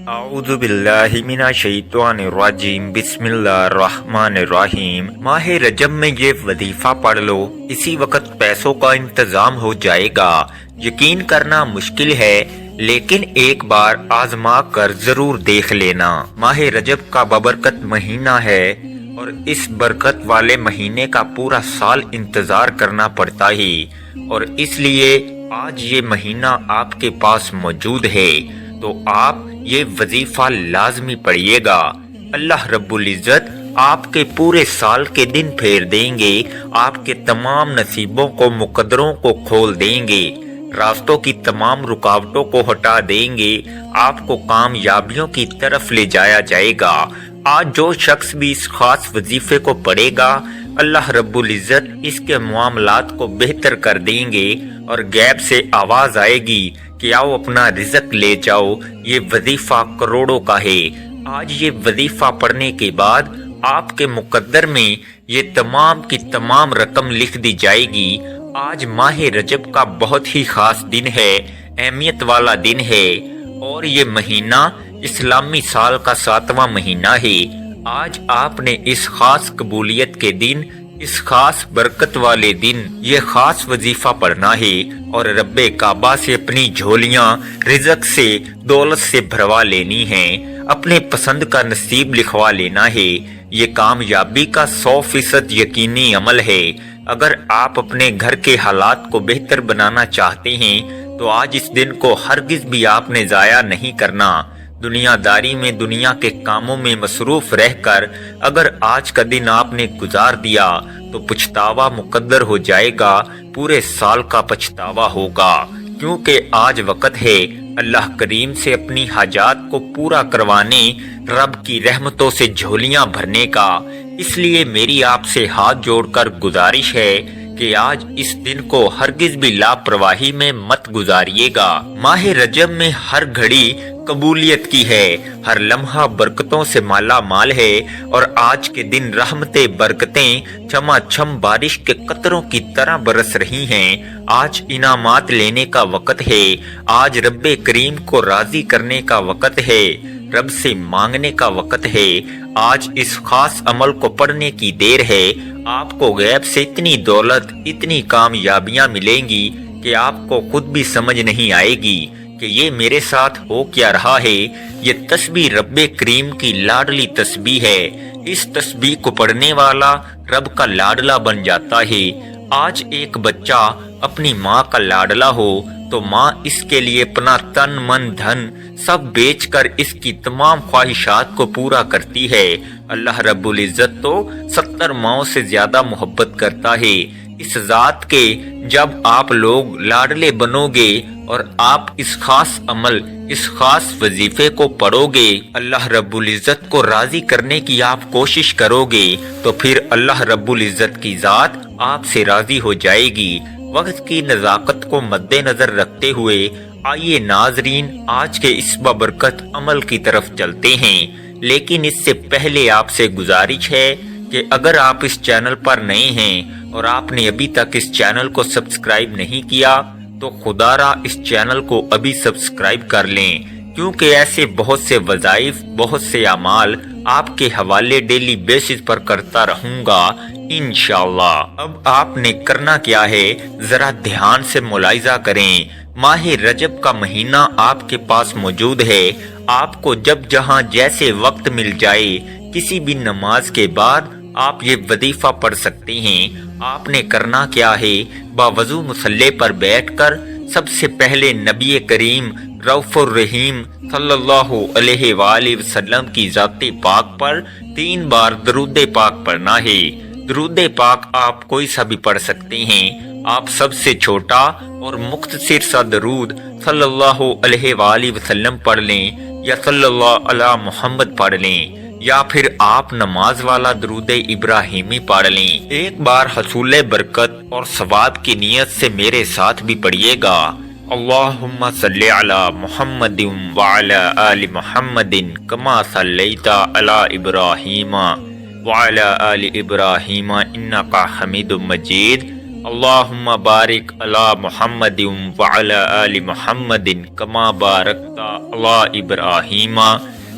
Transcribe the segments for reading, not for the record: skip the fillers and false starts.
اعوذ باللہ من الشیطان الرجیم بسم اللہ الرحمن الرحیم۔ ماہ رجب میں یہ وظیفہ پڑھ لو، اسی وقت پیسوں کا انتظام ہو جائے گا۔ یقین کرنا مشکل ہے لیکن ایک بار آزما کر ضرور دیکھ لینا۔ ماہ رجب کا بابرکت مہینہ ہے اور اس برکت والے مہینے کا پورا سال انتظار کرنا پڑتا ہے، اور اس لیے آج یہ مہینہ آپ کے پاس موجود ہے تو آپ یہ وظیفہ لازمی پڑھیے گا۔ اللہ رب العزت آپ کے پورے سال کے دن پھیر دیں گے، آپ کے تمام نصیبوں کو مقدروں کو کھول دیں گے، راستوں کی تمام رکاوٹوں کو ہٹا دیں گے، آپ کو کامیابیوں کی طرف لے جایا جائے گا۔ آج جو شخص بھی اس خاص وظیفے کو پڑھے گا، اللہ رب العزت اس کے معاملات کو بہتر کر دیں گے، اور غیب سے آواز آئے گی کہ آؤ اپنا رزق لے جاؤ۔ یہ وظیفہ کروڑوں کا ہے۔ آج یہ وظیفہ پڑھنے کے بعد آپ کے مقدر میں یہ تمام کی تمام رقم لکھ دی جائے گی۔ آج ماہ رجب کا بہت ہی خاص دن ہے، اہمیت والا دن ہے، اور یہ مہینہ اسلامی سال کا 7واں مہینہ ہے۔ آج آپ نے اس خاص قبولیت کے دن، اس خاص برکت والے دن یہ خاص وظیفہ پڑھنا ہے، اور رب کعبہ سے اپنی جھولیاں رزق سے، دولت سے بھروا لینی ہیں، اپنے پسند کا نصیب لکھوا لینا ہے۔ یہ کامیابی کا 100% یقینی عمل ہے۔ اگر آپ اپنے گھر کے حالات کو بہتر بنانا چاہتے ہیں تو آج اس دن کو ہرگز بھی آپ نے ضائع نہیں کرنا۔ دنیا داری میں، دنیا کے کاموں میں مصروف رہ کر اگر آج کا دن آپ نے گزار دیا تو پچھتاوا مقدر ہو جائے گا، پورے سال کا پچھتاوا ہوگا، کیونکہ آج وقت ہے اللہ کریم سے اپنی حاجات کو پورا کروانے، رب کی رحمتوں سے جھولیاں بھرنے کا۔ اس لیے میری آپ سے ہاتھ جوڑ کر گزارش ہے کہ آج اس دن کو ہرگز بھی لاپرواہی میں مت گزاریے گا۔ ماہ رجب میں ہر گھڑی قبولیت کی ہے، ہر لمحہ برکتوں سے مالا مال ہے، اور آج کے دن رحمتیں، برکتیں چھما چھم بارش کے قطروں کی طرح برس رہی ہیں۔ آج انعامات لینے کا وقت ہے، آج رب کریم کو راضی کرنے کا وقت ہے، رب سے مانگنے کا وقت ہے۔ آج اس خاص عمل کو پڑھنے کی دیر ہے۔ آپ کو غیب سے اتنی دولت، اتنی کامیابیاں ملیں گی کہ آپ کو خود بھی سمجھ نہیں آئے گی کہ یہ میرے ساتھ ہو کیا رہا ہے۔ یہ تسبیح رب کریم کی لاڈلی تسبیح ہے۔ اس تسبیح کو پڑھنے والا رب کا لاڈلا بن جاتا ہے۔ آج ایک بچہ اپنی ماں کا لاڈلا ہو تو ماں اس کے لیے اپنا تن من دھن سب بیچ کر اس کی تمام خواہشات کو پورا کرتی ہے۔ اللہ رب العزت تو 70 ماؤں سے زیادہ محبت کرتا ہے۔ اس ذات کے جب آپ لوگ لاڈلے بنو گے اور آپ اس خاص عمل، اس خاص وظیفے کو پڑھو گے، اللہ رب العزت کو راضی کرنے کی آپ کوشش کرو گے، تو پھر اللہ رب العزت کی ذات آپ سے راضی ہو جائے گی۔ وقت کی نزاکت کو مد نظر رکھتے ہوئے آئیے ناظرین آج کے اس بابرکت عمل کی طرف چلتے ہیں، لیکن اس سے پہلے آپ سے گزارش ہے کہ اگر آپ اس چینل پر نئے ہیں اور آپ نے ابھی تک اس چینل کو سبسکرائب نہیں کیا تو خدا را اس چینل کو ابھی سبسکرائب کر لیں، کیونکہ ایسے بہت سے وظائف، بہت سے اعمال آپ کے حوالے ڈیلی بیسس پر کرتا رہوں گا انشاءاللہ۔ اب آپ نے کرنا کیا ہے، ذرا دھیان سے ملاحظہ کریں۔ ماہ رجب کا مہینہ آپ کے پاس موجود ہے۔ آپ کو جب جہاں جیسے وقت مل جائے، کسی بھی نماز کے بعد آپ یہ وظیفہ پڑھ سکتے ہیں۔ آپ نے کرنا کیا ہے، باوضو مصلی پر بیٹھ کر سب سے پہلے نبی کریم رؤوف الرحیم صلی اللہ علیہ وآلہ وسلم کی ذات پاک پر 3 بار درود پاک پڑھنا ہے۔ درود پاک آپ کوئی سا بھی پڑھ سکتے ہیں۔ آپ سب سے چھوٹا اور مختصر سا درود صلی اللہ علیہ وآلہ وسلم پڑھ لیں، یا صلی اللہ علی محمد پڑھ لیں، یا پھر آپ نماز والا درود ابراہیمی پڑھ لیں۔ ایک بار حصول برکت اور ثواب کی نیت سے میرے ساتھ بھی پڑھیے گا۔ اللہم صلی علی محمد وعلی آل محمد کما صلیت علی ابراہیم وعلی آل ابراہیم انکا حمید مجید۔ اللہم بارک علی محمد وعلی آل محمد کما بارکت علی ابراہیم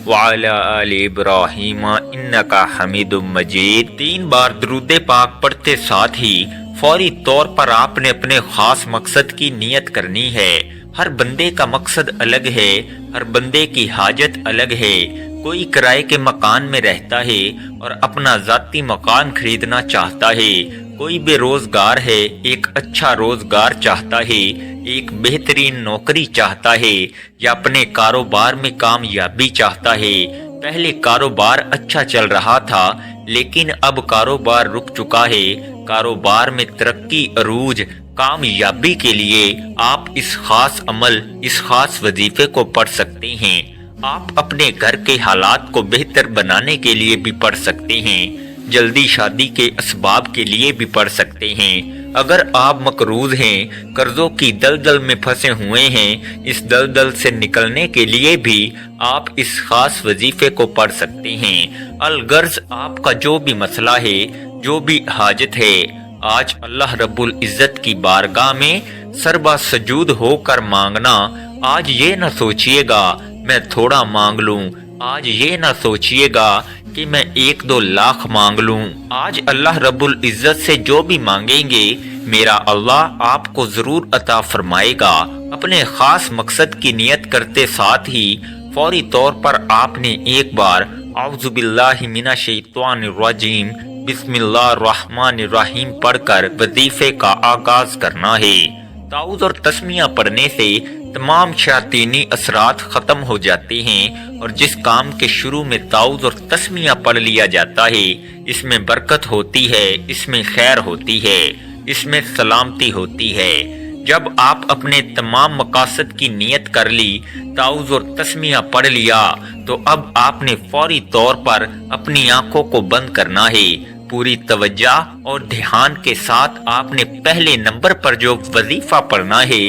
وعلی آل ابراہیم انکا حمید مجید۔ 3 بار درود پاک پڑھتے ساتھ ہی فوری طور پر آپ نے اپنے خاص مقصد کی نیت کرنی ہے۔ ہر بندے کا مقصد الگ ہے، ہر بندے کی حاجت الگ ہے۔ کوئی کرائے کے مکان میں رہتا ہے اور اپنا ذاتی مکان خریدنا چاہتا ہے، کوئی بے روزگار ہے، ایک اچھا روزگار چاہتا ہے، ایک بہترین نوکری چاہتا ہے، یا اپنے کاروبار میں کامیابی چاہتا ہے۔ پہلے کاروبار اچھا چل رہا تھا لیکن اب کاروبار رک چکا ہے۔ کاروبار میں ترقی، عروج، کامیابی کے لیے آپ اس خاص عمل، اس خاص وظیفے کو پڑھ سکتے ہیں۔ آپ اپنے گھر کے حالات کو بہتر بنانے کے لیے بھی پڑھ سکتے ہیں، جلدی شادی کے اسباب کے لیے بھی پڑھ سکتے ہیں۔ اگر آپ مقروض ہیں، قرضوں کی دلدل میں پھنسے ہوئے ہیں، اس دلدل سے نکلنے کے لیے بھی آپ اس خاص وظیفے کو پڑھ سکتے ہیں۔ الغرض آپ کا جو بھی مسئلہ ہے، جو بھی حاجت ہے، آج اللہ رب العزت کی بارگاہ میں سربا سجود ہو کر مانگنا۔ آج یہ نہ سوچئے گا میں تھوڑا مانگ لوں، آج یہ نہ سوچئے گا کہ میں 1-2 لاکھ مانگ لوں۔ آج اللہ رب العزت سے جو بھی مانگیں گے میرا اللہ آپ کو ضرور عطا فرمائے گا۔ اپنے خاص مقصد کی نیت کرتے ساتھ ہی فوری طور پر آپ نے ایک بار اعوذ باللہ من الشیطان الرجیم بسم اللہ الرحمن الرحیم پڑھ کر وظیفے کا آغاز کرنا ہے۔ تعوذ اور تسمیہ پڑھنے سے تمام شیاطینی اثرات ختم ہو جاتے ہیں، اور جس کام کے شروع میں تعوذ اور تسمیہ پڑھ لیا جاتا ہے اس میں برکت ہوتی ہے، اس میں خیر ہوتی ہے، اس میں سلامتی ہوتی ہے۔ جب آپ اپنے تمام مقاصد کی نیت کر لی، تعوذ اور تسمیہ پڑھ لیا، تو اب آپ نے فوری طور پر اپنی آنکھوں کو بند کرنا ہے۔ پوری توجہ اور دھیان کے ساتھ آپ نے پہلے نمبر پر جو وظیفہ پڑھنا ہے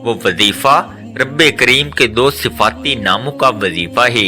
وہ وظیفہ رب کریم کے 2 صفاتی ناموں کا وظیفہ ہے۔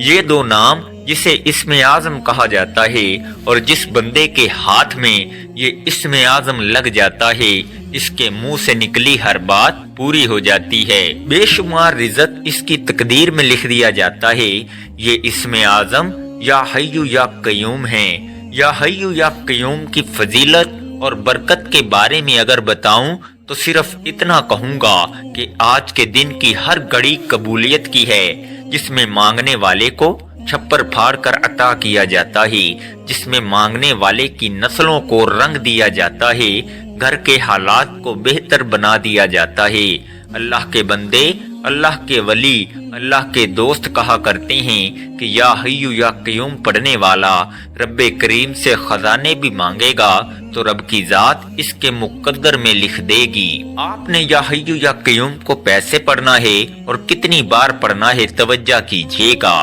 یہ 2 نام جسے اسم اعظم کہا جاتا ہے، اور جس بندے کے ہاتھ میں یہ اسم اعظم لگ جاتا ہے اس کے منہ سے نکلی ہر بات پوری ہو جاتی ہے، بے شمار رزق اس کی تقدیر میں لکھ دیا جاتا ہے۔ یہ اسم اعظم یا حی یا قیوم ہے۔ یا حی یا قیوم کی فضیلت اور برکت کے بارے میں اگر بتاؤں تو صرف اتنا کہوں گا کہ آج کے دن کی ہر گھڑی قبولیت کی ہے، جس میں مانگنے والے کو چھپر پھاڑ کر عطا کیا جاتا ہے، جس میں مانگنے والے کی نسلوں کو رنگ دیا جاتا ہے، گھر کے حالات کو بہتر بنا دیا جاتا ہے۔ اللہ کے بندے، اللہ کے ولی، اللہ کے دوست کہا کرتے ہیں کہ یا حی یا قیوم پڑھنے والا رب کریم سے خزانے بھی مانگے گا تو رب کی ذات اس کے مقدر میں لکھ دے گی۔ آپ نے یا حی یا قیوم کو پیسے پڑھنا ہے اور کتنی بار پڑھنا ہے توجہ کیجیے گا۔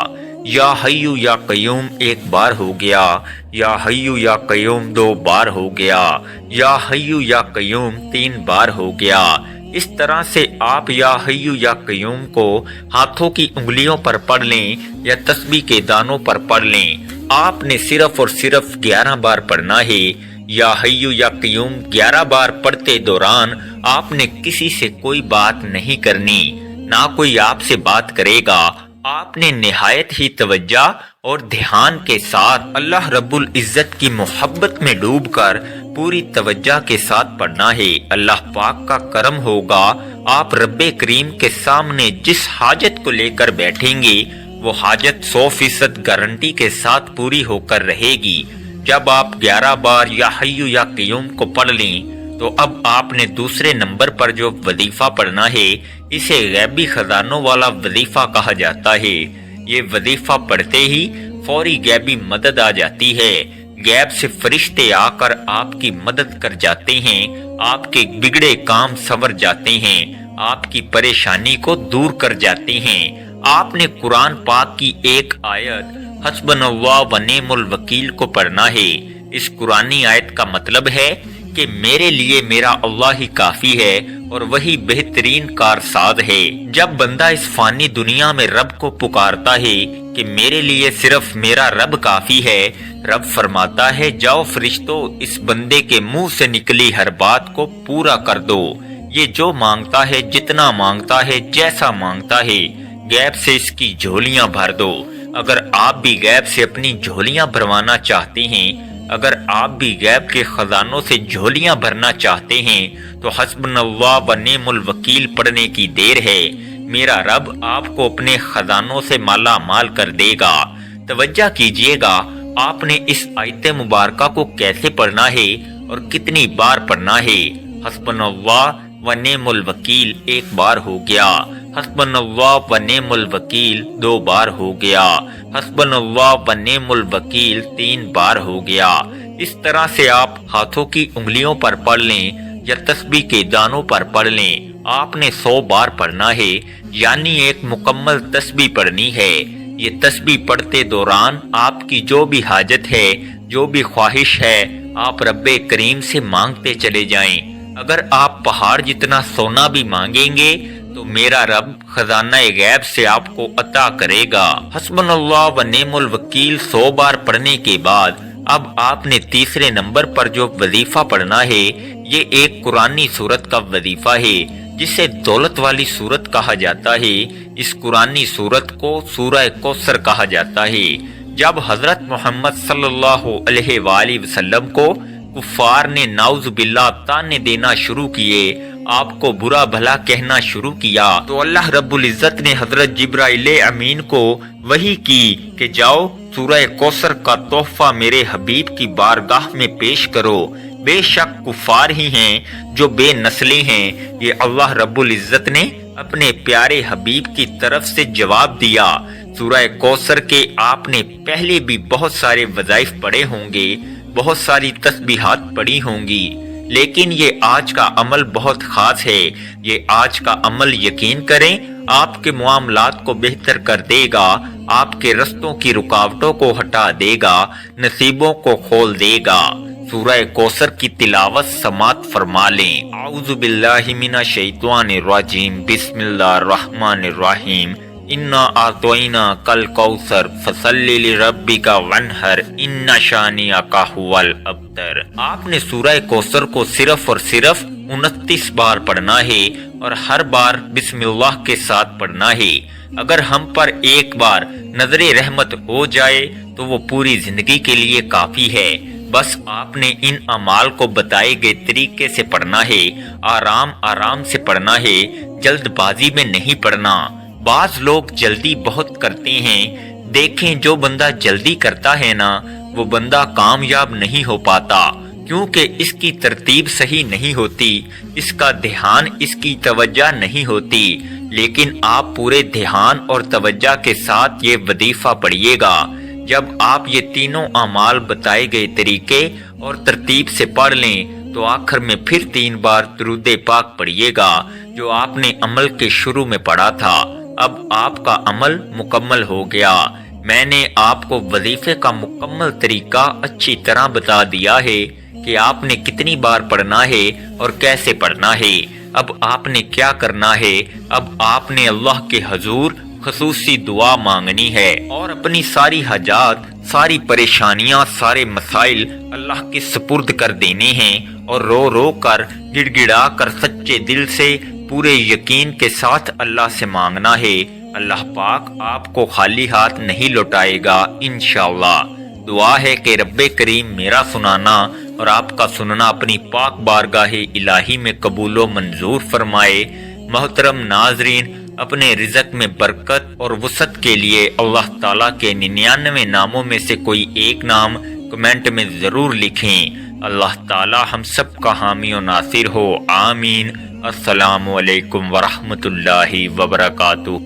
یا حی یا قیوم 1 بار ہو گیا، یا حی یا قیوم 2 بار ہو گیا، یا حی یا قیوم 3 بار ہو گیا۔ اس طرح سے آپ یا حی یا قیوم کو ہاتھوں کی انگلیوں پر پڑھ لیں یا تسبیح کے دانوں پر پڑھ لیں۔ آپ نے صرف اور صرف 11 بار پڑھنا ہے۔ یا حی یا قیوم 11 بار پڑھتے دوران آپ نے کسی سے کوئی بات نہیں کرنی، نہ کوئی آپ سے بات کرے گا۔ آپ نے نہایت ہی توجہ اور دھیان کے ساتھ اللہ رب العزت کی محبت میں ڈوب کر پوری توجہ کے ساتھ پڑھنا ہے۔ اللہ پاک کا کرم ہوگا، آپ رب کریم کے سامنے جس حاجت کو لے کر بیٹھیں گے وہ حاجت 100% گارنٹی کے ساتھ پوری ہو کر رہے گی۔ جب آپ 11 بار یا حی یا قیوم کو پڑھ لیں تو اب آپ نے دوسرے نمبر پر جو وظیفہ پڑھنا ہے اسے غیبی خزانوں والا وظیفہ کہا جاتا ہے۔ یہ وظیفہ پڑھتے ہی فوری غیبی مدد آ جاتی ہے، غیب سے فرشتے آ کر آپ کی مدد کر جاتے ہیں، آپ کے بگڑے کام سنور جاتے ہیں، آپ کی پریشانی کو دور کر جاتے ہیں۔ آپ نے قرآن پاک کی ایک آیت حسبنا اللہ و نعم الوکیل کو پڑھنا ہے۔ اس قرآنی آیت کا مطلب ہے کہ میرے لیے میرا اللہ ہی کافی ہے اور وہی بہترین کارساز ہے۔ جب بندہ اس فانی دنیا میں رب کو پکارتا ہے کہ میرے لیے صرف میرا رب کافی ہے، رب فرماتا ہے جاؤ فرشتوں اس بندے کے منہ سے نکلی ہر بات کو پورا کر دو، یہ جو مانگتا ہے جتنا مانگتا ہے جیسا مانگتا ہے غیب سے اس کی جھولیاں بھر دو۔ اگر آپ بھی غیب سے اپنی جھولیاں بھروانا چاہتے ہیں، اگر آپ بھی غیب کے خزانوں سے جھولیاں بھرنا چاہتے ہیں تو حسبنا اللہ و نعم الوکیل پڑھنے کی دیر ہے۔ میرا رب آپ کو اپنے خزانوں سے مالا مال کر دے گا۔ توجہ کیجئے گا آپ نے اس آیت مبارکہ کو کیسے پڑھنا ہے اور کتنی بار پڑھنا ہے۔ حسبنا اللہ و نعم الوکیل ایک بار ہو گیا، حسبنا اللہ و نعم الوکیل 2 بار ہو گیا، حسبنا اللہ و نعم الوکیل 3 بار ہو گیا۔ اس طرح سے آپ ہاتھوں کی انگلیوں پر پڑھ لیں یا تسبیح کے دانوں پر پڑھ لیں۔ آپ نے 100 بار پڑھنا ہے، یعنی ایک مکمل تسبیح پڑھنی ہے۔ یہ تسبیح پڑھتے دوران آپ کی جو بھی حاجت ہے، جو بھی خواہش ہے، آپ رب کریم سے مانگتے چلے جائیں۔ اگر آپ پہاڑ جتنا سونا بھی مانگیں گے تو میرا رب خزانہ غیب سے آپ کو عطا کرے گا۔ حسبنا اللہ و نعم الوکیل 100 بار پڑھنے کے بعد اب آپ نے تیسرے نمبر پر جو وظیفہ پڑھنا ہے، یہ ایک قرآنی سورت کا وظیفہ ہے جسے دولت والی سورت کہا جاتا ہے۔ اس قرآنی سورت کو سورہ کوثر کہا جاتا ہے۔ جب حضرت محمد صلی اللہ علیہ وآلہ وسلم کو کفار نے نعوذ باللہ تانے دینا شروع کیے، آپ کو برا بھلا کہنا شروع کیا، تو اللہ رب العزت نے حضرت جبرائیل امین کو وحی کی کہ جاؤ سورہ کوثر کا تحفہ میرے حبیب کی بارگاہ میں پیش کرو۔ بے شک کفار ہی ہیں جو بے نسلیں ہیں۔ یہ اللہ رب العزت نے اپنے پیارے حبیب کی طرف سے جواب دیا۔ سورہ کوثر کے آپ نے پہلے بھی بہت سارے وظائف پڑھے ہوں گے، بہت ساری تسبیحات پڑھی ہوں گی، لیکن یہ آج کا عمل بہت خاص ہے۔ یہ آج کا عمل یقین کریں آپ کے معاملات کو بہتر کر دے گا، آپ کے رستوں کی رکاوٹوں کو ہٹا دے گا، نصیبوں کو کھول دے گا۔ سورہ کوثر کی تلاوت سماعت فرما لیں۔ اعوذ باللہ من الشیطان الرجیم، بسم اللہ الرحمن الرحیم۔ انا اعطیناک الکوثر فصلی لربک وانحر ان شانئک ھو الابتر۔ آپ نے سورہ کوثر کو صرف اور صرف 29 بار پڑھنا ہے اور ہر بار بسم اللہ کے ساتھ پڑھنا ہے۔ اگر ہم پر ایک بار نظر رحمت ہو جائے تو وہ پوری زندگی کے لیے کافی ہے۔ بس آپ نے ان اعمال کو بتائے گئے طریقے سے پڑھنا ہے، آرام آرام سے پڑھنا ہے، جلد بازی میں نہیں پڑھنا۔ بعض لوگ جلدی بہت کرتے ہیں، دیکھیں جو بندہ جلدی کرتا ہے نا وہ بندہ کامیاب نہیں ہو پاتا، کیونکہ اس کی ترتیب صحیح نہیں ہوتی، اس کا دھیان، اس کی توجہ نہیں ہوتی۔ لیکن آپ پورے دھیان اور توجہ کے ساتھ یہ وظیفہ پڑھیے گا۔ جب آپ یہ تینوں اعمال بتائے گئے طریقے اور ترتیب سے پڑھ لیں تو آخر میں پھر 3 بار درود پاک پڑھیے گا جو آپ نے عمل کے شروع میں پڑھا تھا۔ اب آپ کا عمل مکمل ہو گیا۔ میں نے آپ کو وظیفے کا مکمل طریقہ اچھی طرح بتا دیا ہے کہ آپ نے کتنی بار پڑھنا ہے اور کیسے پڑھنا ہے۔ اب آپ نے کیا کرنا ہے؟ اب آپ نے اللہ کے حضور خصوصی دعا مانگنی ہے اور اپنی ساری حاجات، ساری پریشانیاں، سارے مسائل اللہ کے سپرد کر دینے ہیں اور رو رو کر، گڑ گڑا کر، سچے دل سے، پورے یقین کے ساتھ اللہ سے مانگنا ہے۔ اللہ پاک آپ کو خالی ہاتھ نہیں لوٹائے گا انشاءاللہ۔ دعا ہے کہ رب کریم میرا سنانا اور آپ کا سننا اپنی پاک بارگاہ الہی میں قبول و منظور فرمائے۔ محترم ناظرین، اپنے رزق میں برکت اور وسعت کے لیے اللہ تعالیٰ کے 99 ناموں میں سے کوئی ایک نام کمنٹ میں ضرور لکھیں۔ اللہ تعالیٰ ہم سب کا حامی و ناصر ہو، آمین۔ السلام علیکم ورحمۃ اللہ وبرکاتہ۔